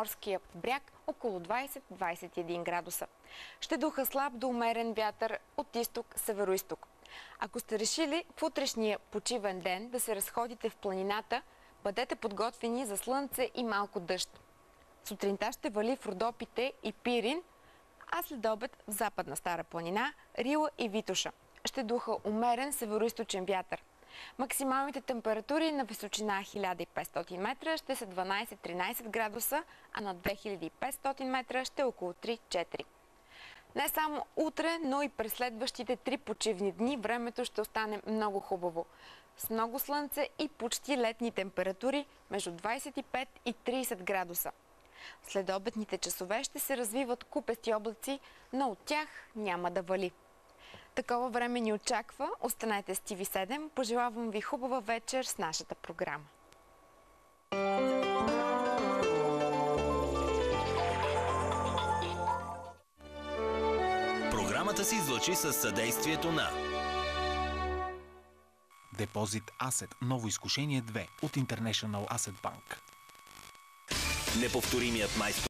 черноморския бряг около 20-21 градуса. Ще духа слаб до умерен вятър от изток-североизток. Ако сте решили в утрешния почивен ден да се разходите в планината, бъдете подготвени за слънце и малко дъжд. Сутринта ще вали в Родопите и Пирин, а след обед в Западна Стара планина, Рила и Витоша. Ще духа умерен североизточен вятър. Максималните температури на височина 1500 метра ще са 12-13 градуса, а на 2500 метра ще е около 3-4. Не само утре, но и през следващите 3 почивни дни времето ще остане много хубаво. С много слънце и почти летни температури между 25 и 30 градуса. След обедните часове ще се развиват купести облаци, но от тях няма да вали. Такова време ни очаква. Останете с TV7. Пожелавам ви хубава вечер с нашата програма. Програмата се излъчи със съдействието на Депозит Асет. Ново изкушение 2 от International Asset Bank. неповторимият майстор